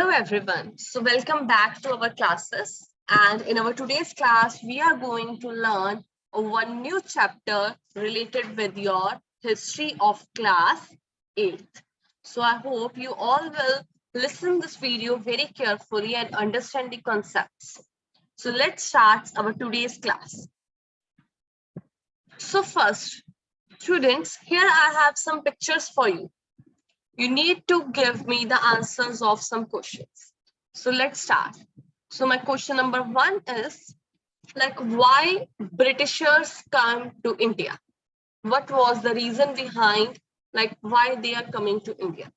Hello everyone. So welcome back to our classes. And in our today's class, we are going to learn one new chapter related with your history of class 8th. So I hope you all will listen this video very carefully and understand the concepts. So let's start our today's class. So first, students, here I have some pictures for you. You need to give me the answers of some questions. So let's start. So my question number 1 is why Britishers come to India? What was the reason behind why they are coming to India?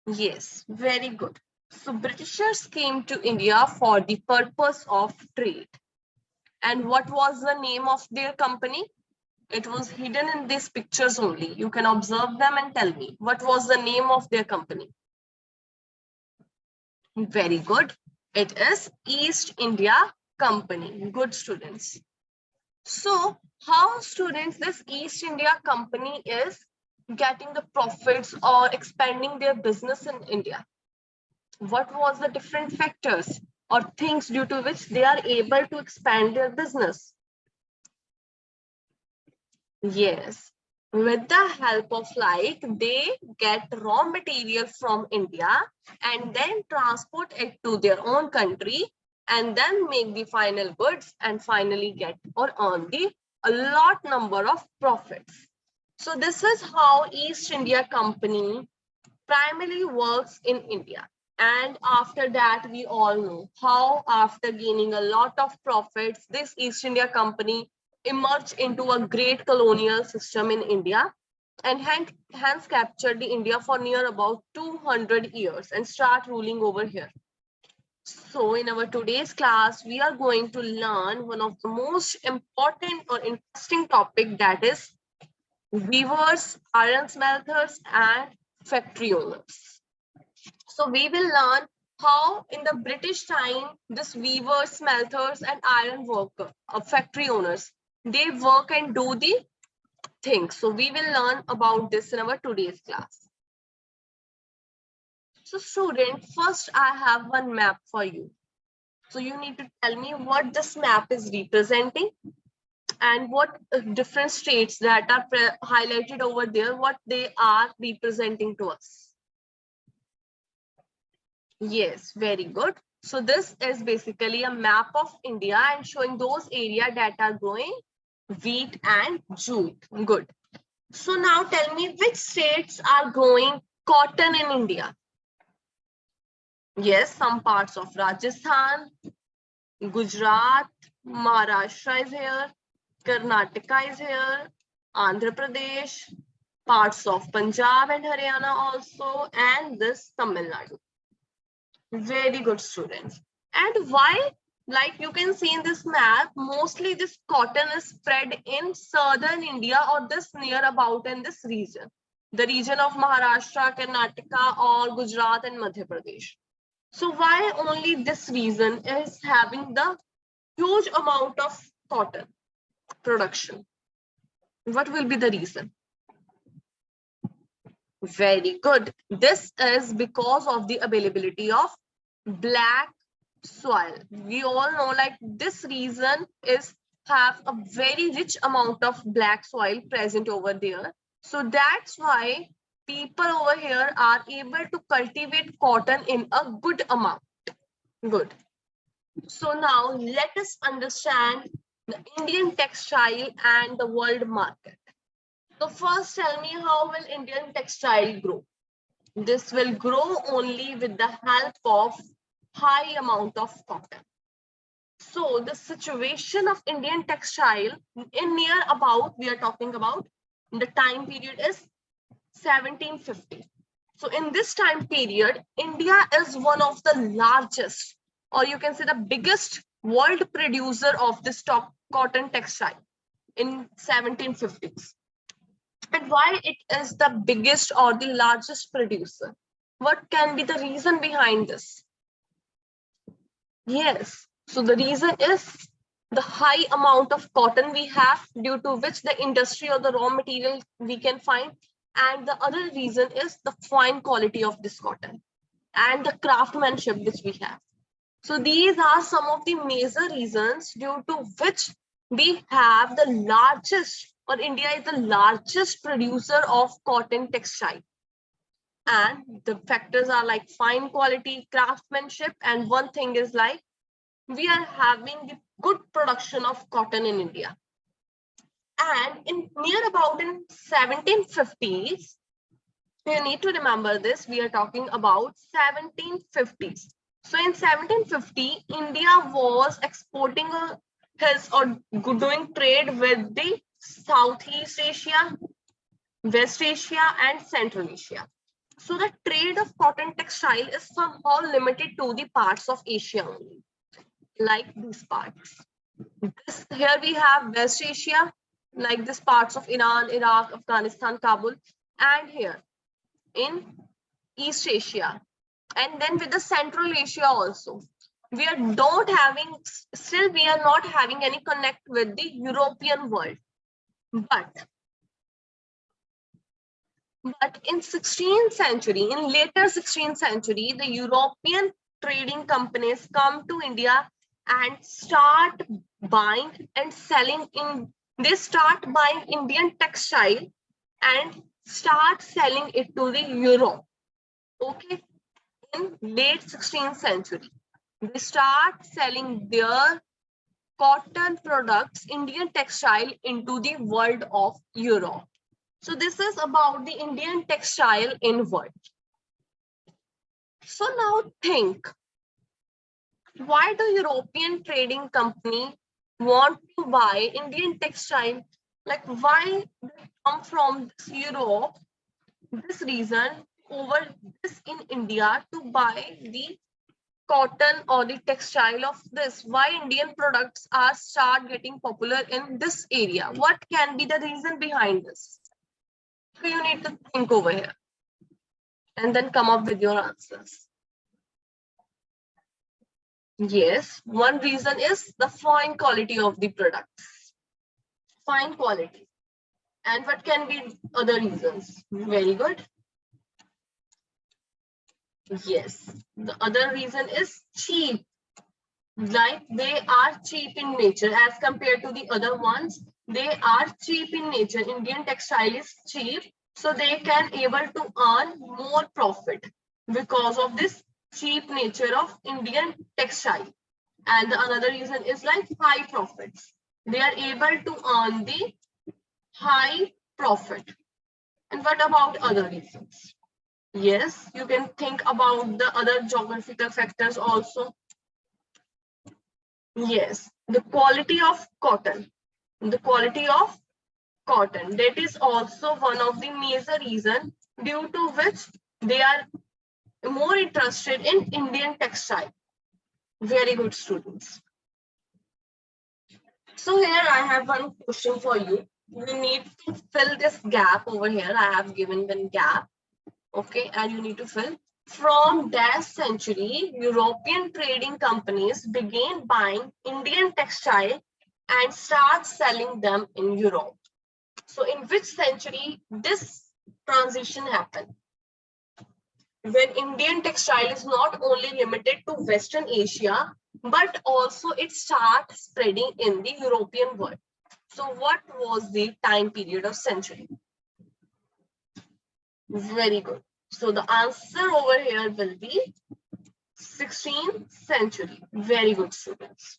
Yes, very good. So Britishers came to India for the purpose of trade. And what was the name of their company? It was hidden in these pictures only. You can observe them and tell me what was the name of their company. Very good. It is East India Company. Good students. So how students this East India Company is getting the profits or expanding their business in India? What was the different factors or things due to which they are able to expand their business? Yes, with the help of they get raw material from India and then transport it to their own country and then make the final goods and finally get or earn a lot number of profits. So this is how East India Company primarily works in India. And after that, we all know how after gaining a lot of profits, this East India Company emerged into a great colonial system in India and hence captured the India for near about 200 years and start ruling over here. So in our today's class, we are going to learn one of the most important or interesting topic, that is weavers, iron smelters, and factory owners. So we will learn how in the British time, this weavers, smelters, and iron worker, factory owners, they work and do the things. So we will learn about this in our today's class. So student, first I have one map for you. So you need to tell me what this map is representing and what different states that are highlighted over there, what they are representing to us. Yes, very good. So this is basically a map of India and showing those areas that are growing wheat and jute. Good. So now tell me which states are growing cotton in India? Yes, some parts of Rajasthan, Gujarat, Maharashtra is here, Karnataka is here, Andhra Pradesh, parts of Punjab and Haryana also, and this Tamil Nadu. Very good students. And why, like you can see in this map, mostly this cotton is spread in southern India or this near about in this region, the region of Maharashtra, Karnataka, or Gujarat and Madhya Pradesh. So why only this region is having the huge amount of cotton production? What will be the reason? Very good. This is because of the availability of black soil. We all know this region is have a very rich amount of black soil present over there. So that's why people over here are able to cultivate cotton in a good amount. Good. So now let us understand the Indian textile and the world market. So first tell me, how will Indian textile grow? This will grow only with the help of high amount of cotton. So the situation of Indian textile in near about, we are talking about the time period is 1750. So in this time period, India is one of the largest, or you can say the biggest world producer of this cotton textile in 1750s. And why it is the biggest or the largest producer? What can be the reason behind this? Yes, so the reason is the high amount of cotton we have, due to which the industry or the raw material we can find And the other reason is the fine quality of this cotton and the craftsmanship which we have. So these are some of the major reasons due to which we have the largest, or India is the largest producer of cotton textile. And the factors are like fine quality, craftsmanship, and one thing is like we are having the good production of cotton in India. And in near about in 1750s, you need to remember this, we are talking about 1750s. So in 1750, India was exporting his or doing trade with the Southeast Asia, West Asia, and Central Asia. So the trade of cotton textile is somehow limited to the parts of Asia only, like these parts. Here we have West Asia, like this parts of Iran, Iraq, Afghanistan, Kabul, and here in East Asia, and then with the Central Asia also. We are not having, still we are not having any connect with the European world. But in 16th century, in later 16th century, the European trading companies come to India and start buying and selling in, they start buying Indian textile and start selling it to the Europe. Okay, in late 16th century, they start selling their cotton products, Indian textile, into the world of Europe. So this is about the Indian textile in world. So now think, why do European trading company want to buy Indian textile? Like why they come from Europe, this reason over this in India to buy the cotton or the textile of this? Why Indian products are start getting popular in this area? What can be the reason behind this? So you need to think over here and then come up with your answers. Yes, one reason is the fine quality of the products. Fine quality. And what can be other reasons? Very good. Yes, the other reason is cheap. Like they are cheap in nature as compared to the other ones. They are cheap in nature. Indian textile is cheap, so they can able to earn more profit because of this cheap nature of Indian textile. And the another reason is like high profits. They are able to earn the high profit. And what about other reasons? Yes, you can think about the other geographical factors also. Yes, the quality of cotton. The quality of cotton. That is also one of the major reasons due to which they are more interested in Indian textile. Very good, students. So here I have one question for you. You need to fill this gap over here. I have given the gap. Okay, and you need to fill. From that century, European trading companies began buying Indian textile and start selling them in Europe. So in which century this transition happened? When Indian textile is not only limited to Western Asia, but also it starts spreading in the European world. So what was the time period of century? Very good. So the answer over here will be 16th century. Very good, students.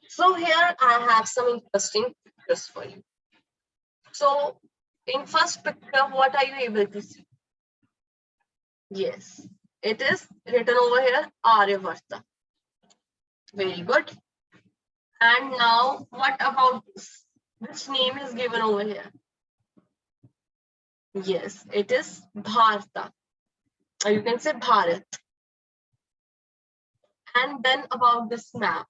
So here I have some interesting pictures for you. So in first picture, what are you able to see? Yes, it is written over here, Aryavarta. Very good. And now what about this? Which name is given over here? Yes, it is Bharata. Or you can say Bharat. And then about this map,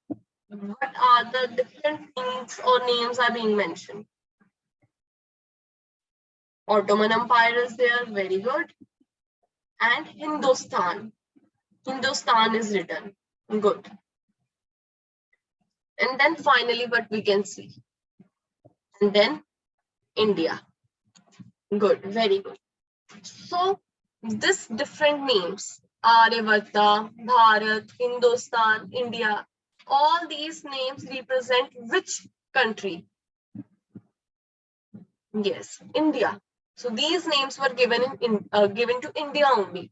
what are the different things or names are being mentioned? Ottoman Empire is there, very good. And Hindustan. Hindustan is written, good. And then finally what we can see. And then India. Good, very good. So this different names, Aryavarta, Bharat, Hindustan, India, all these names represent which country? Yes, India. So these names were given given to India only.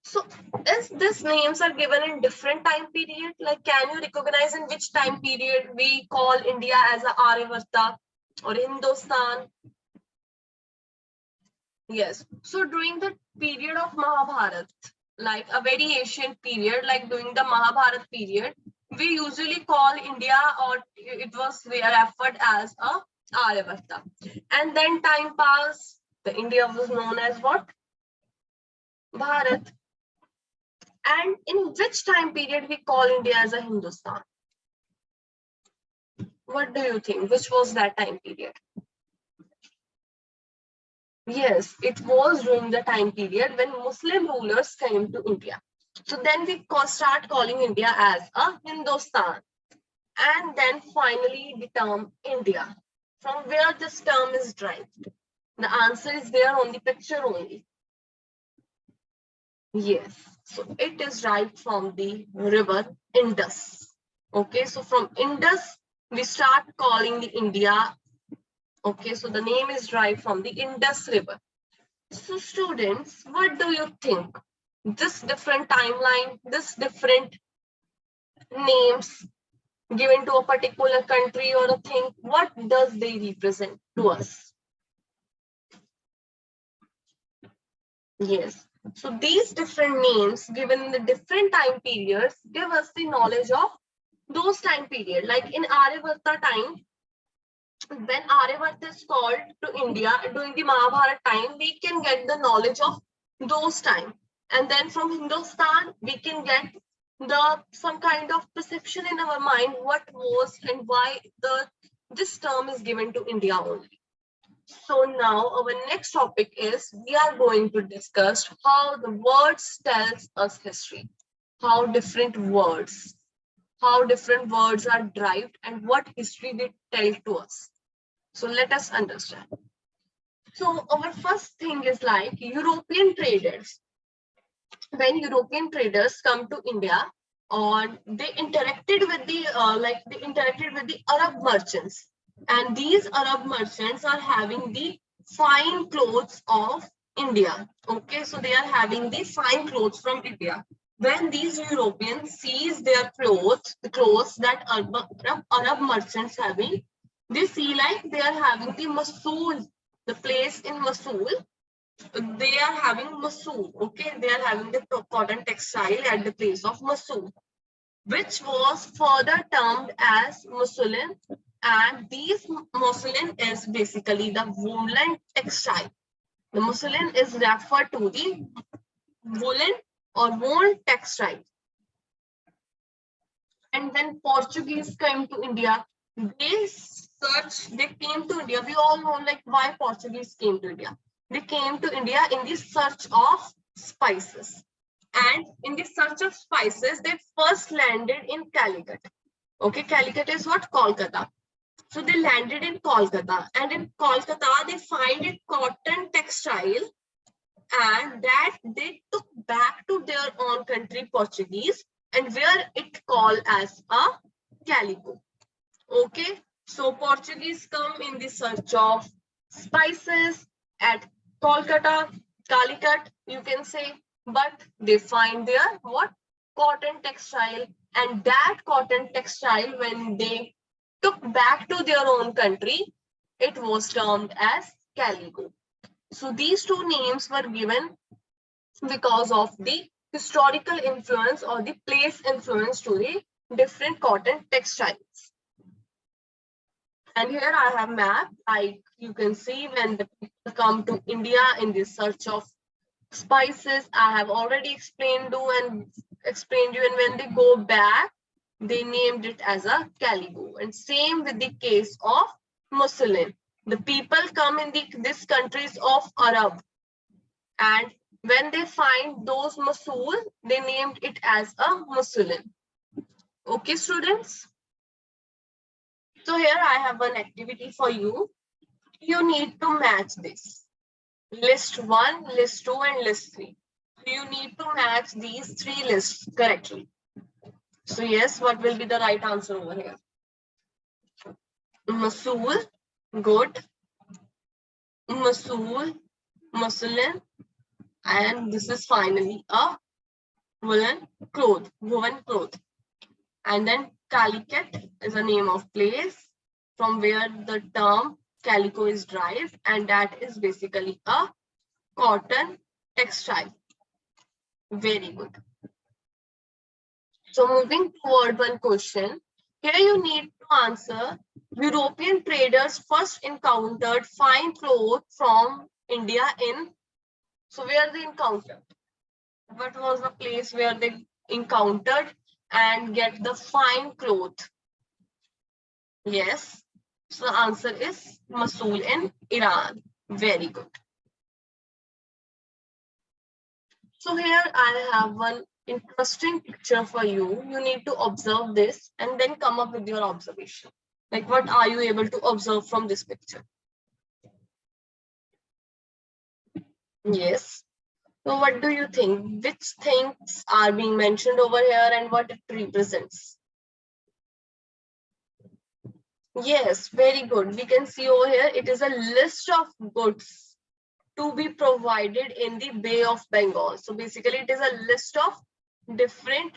So is these names are given in different time period? Like, can you recognize in which time period we call India as a Aryavarta or Hindustan? Yes. So during the period of Mahabharat, like a very ancient period, like during the Mahabharat period, we usually call India, or it was referred as a Aryavarta. And then time passed, the India was known as what? Bharat. And in which time period we call India as a Hindustan? What do you think? Which was that time period? Yes, it was during the time period when Muslim rulers came to India. So then we start calling India as a Hindustan. And then finally the term India. From where this term is derived? The answer is there on the picture only. Yes, so it is derived from the river Indus. Okay, so from Indus, we start calling the India. Okay, so the name is derived from the Indus River. So students, what do you think? This different timeline, this different names given to a particular country or a thing, what does they represent to us? Yes. So these different names given in the different time periods give us the knowledge of those time period. Like in Aryavarta time, when Aryavarta is called to India during the Mahabharata time, we can get the knowledge of those time. And then from Hindustan, we can get some kind of perception in our mind what was and why this term is given to India only. So now our next topic is we are going to discuss how the words tells us history, how different words are derived and what history they tell to us. So let us understand. So our first thing is like European traders. When European traders come to India, they interacted with the Arab merchants, and these Arab merchants are having the fine clothes of India. Okay, so they are having the fine clothes from India. When these Europeans sees their clothes, the clothes that Arab merchants having, they see like they are having the Mosul, the place in Mosul, they are having Mosul, okay? They are having the cotton textile at the place of Mosul, which was further termed as Muslin. And these Muslin is basically the woolen textile. The Muslin is referred to the woolen or wool textile. And when Portuguese came to India, they came to India. We all know like why Portuguese came to India. They came to India in the search of spices. And in the search of spices, they first landed in Calicut. Okay, Calicut is what? Kolkata. So they landed in Kolkata. And in Kolkata, they find a cotton textile, and that they took back to their own country, Portuguese, and where it called as a calico. Okay, so Portuguese come in the search of spices at Kolkata, Calicut, you can say, but they find their what? Cotton textile, and that cotton textile, when they took back to their own country, it was termed as calico. So these two names were given because of the historical influence or the place influence to the different cotton textiles. And here I have map, like you can see when the people come to India in the search of spices, I have already explained you, and when they go back, they named it as a calico. And same with the case of Muslim. The people come in these countries of Arab, and when they find those Mosul, they named it as a Muslim. Okay, students? So here I have one activity for you. You need to match this. List 1, list 2, and list 3. You need to match these 3 lists correctly. So yes, what will be the right answer over here? Masool, good. Masool, muslin, and this is finally a woven cloth. And then Calicut is a name of place from where the term calico is derived, and that is basically a cotton textile. Very good. So moving toward one question, here you need to answer. European traders first encountered fine cloth from India in, so where they encountered? What was the place where they encountered and get the fine cloth? Yes. So the answer is Mosul in Iran. Very good. So here I have one interesting picture for you. You need to observe this and then come up with your observation. Like what are you able to observe from this picture? Yes. So what do you think? Which things are being mentioned over here and what it represents? Yes, very good. We can see over here, it is a list of goods to be provided in the Bay of Bengal. So basically it is a list of different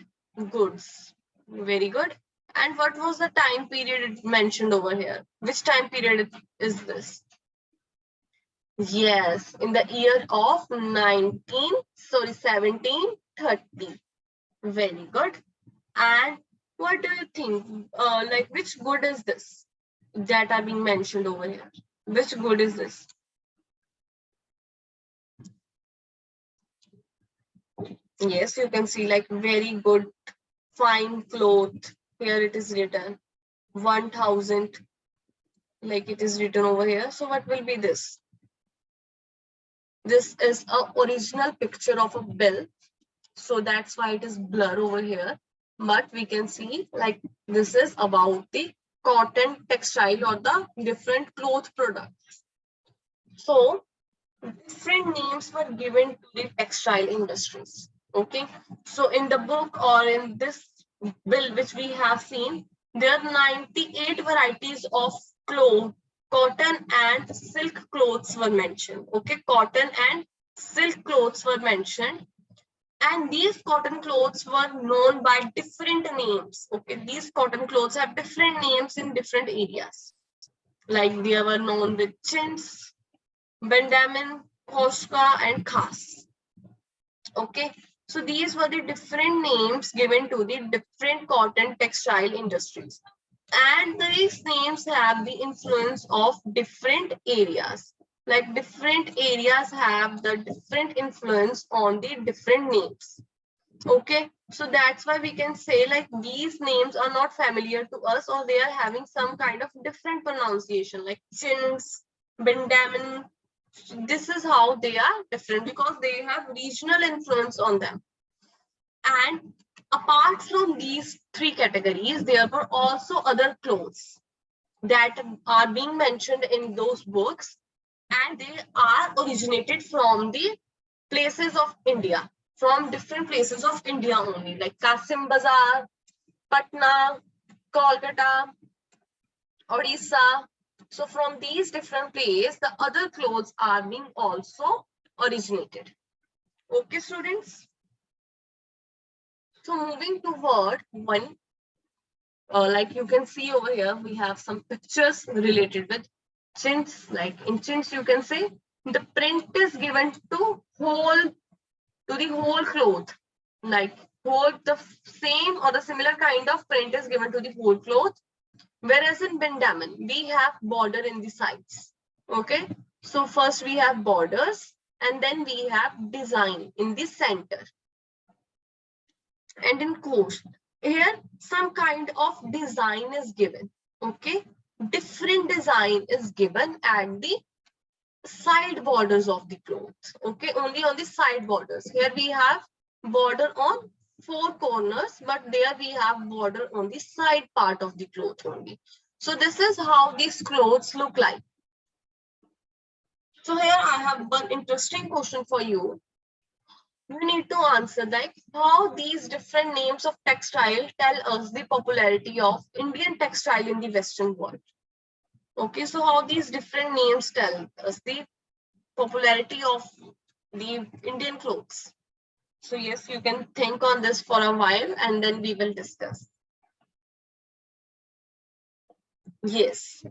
goods. Very good. And what was the time period it mentioned over here? Which time period is this? Yes, in the year of 1730. Very good. And what do you think? Like which good is this that are being mentioned over here? Which good is this? Yes, you can see like very good fine cloth. Here it is written 1000, like it is written over here. So what will be this? This is a original picture of a bill. So that's why it is blur over here. But we can see like this is about the cotton textile or the different cloth products. So different names were given to the textile industries. Okay, so in the book or in this bill which we have seen, there are 98 varieties of cloth, cotton and silk clothes were mentioned. Okay, cotton and silk clothes were mentioned, and these cotton clothes were known by different names. Okay, these cotton clothes have different names in different areas, like they were known with chintz, bendamin, koshka, and khas. Okay, so these were the different names given to the different cotton textile industries, and these names have the influence of different areas. Like different areas have the different influence on the different names. Okay, so that's why we can say like these names are not familiar to us, or they are having some kind of different pronunciation, like chins, bendamin. This is how they are different because they have regional influence on them. And apart from these 3 categories, there were also other clothes that are being mentioned in those books, and they are originated from the places of India, from different places of India only, like Kasim Bazar, Patna, Kolkata, Odisha. So from these different places, the other clothes are being also originated. Okay, students. So moving toward one, like you can see over here, we have some pictures related with chintz. Like in chintz, you can say the print is given to the whole cloth, like whole the same or the similar kind of print is given to the whole cloth, whereas in bendamin we have border in the sides. Okay, so first we have borders and then we have design in the center. And in course, here some kind of design is given. Okay, different design is given at the side borders of the cloth. Okay, only on the side borders. Here we have border on 4 corners, but there we have border on the side part of the cloth only. So this is how these clothes look like. So here I have one interesting question for you. You need to answer like how these different names of textile tell us the popularity of Indian textile in the Western world. Okay, so how these different names tell us the popularity of the Indian clothes. So yes, you can think on this for a while and then we will discuss. Yes.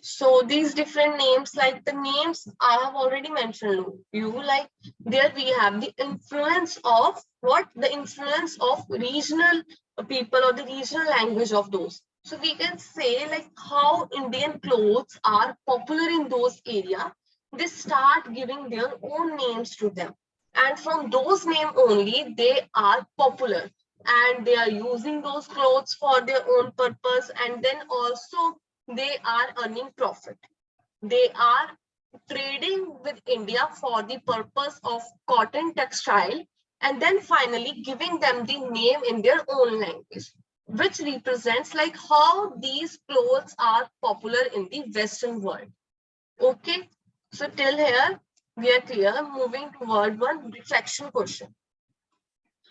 So these different names, like the names I have already mentioned you, like there we have the influence of what? The influence of regional people or the regional language of those. So we can say like how Indian clothes are popular in those areas. They start giving their own names to them. And from those names only, they are popular. And they are using those clothes for their own purpose. And then also they are earning profit. They are trading with India for the purpose of cotton textile and then finally giving them the name in their own language, which represents like how these clothes are popular in the Western world. Okay, so till here we are clear. Moving toward one reflection question.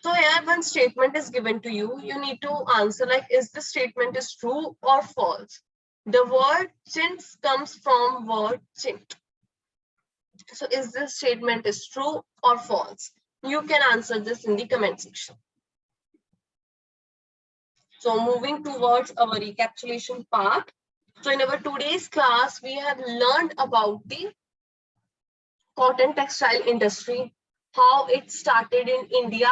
So here one statement is given to you. You need to answer like, is this statement is true or false? The word chintz comes from word chint. So is this statement is true or false? You can answer this in the comment section. So moving towards our recapitulation part. So in our today's class, we have learned about the cotton textile industry, how it started in India,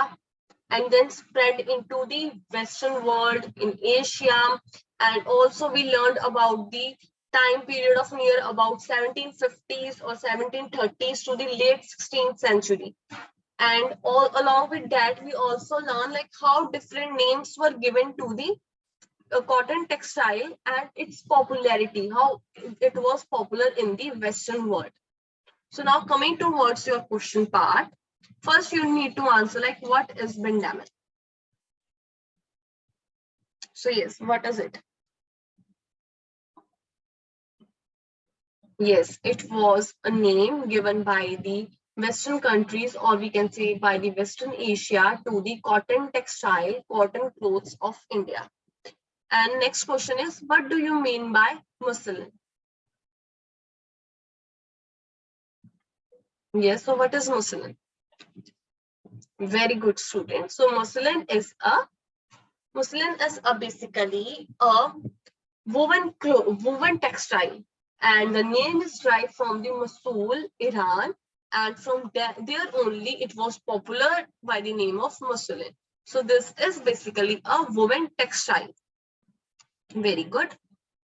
and then spread into the Western world in Asia. And also we learned about the time period of near about 1750s or 1730s to the late 16th century. And all along with that, we also learned like how different names were given to the cotton textile and its popularity, how it was popular in the Western world. So now coming towards your question part, first you need to answer like what is Benjamin? So yes, what is it? Yes, it was a name given by the Western countries, or we can say by the Western Asia, to the cotton textile, cotton clothes of India. And next question is, what do you mean by muslin? Yes, so what is muslin? Very good, student. So muslin is basically a woven textile, and the name is derived from the Mosul, Iran, and from there only it was popular by the name of muslin. So this is basically a woven textile. Very good.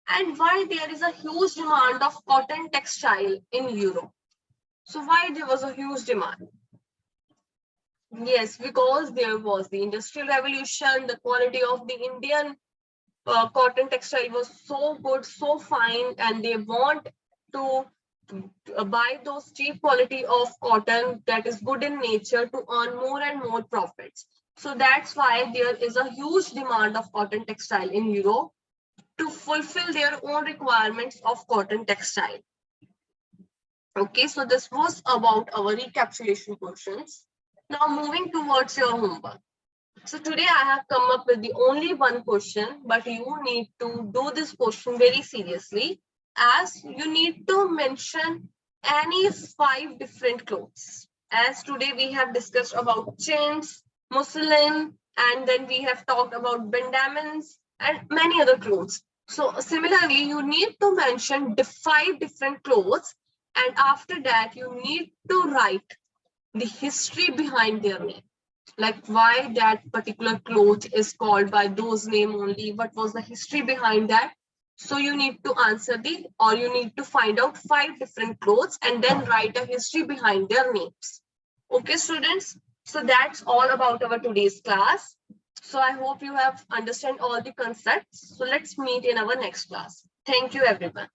And why there is a huge demand of cotton textile in Europe? So why there was a huge demand? Yes, because there was the Industrial Revolution, the quality of the Indian cotton textile was so good, so fine, and they want to buy those cheap quality of cotton that is good in nature to earn more and more profits. So that's why there is a huge demand of cotton textile in Europe to fulfill their own requirements of cotton textile. Okay, so this was about our recapitulation questions. Now moving towards your homework. So today I have come up with the only one question, but you need to do this question very seriously, as you need to mention any 5 different clothes. As today we have discussed about chintz, muslin, and then we have talked about bandamins and many other clothes. So similarly, you need to mention the 5 different clothes, and after that you need to write the history behind their name, like why that particular cloth is called by those name only, what was the history behind that. So you need to answer you need to find out 5 different clothes and then write a history behind their names. Okay, students, so that's all about our today's class. So I hope you have understand all the concepts. So let's meet in our next class. Thank you, everyone.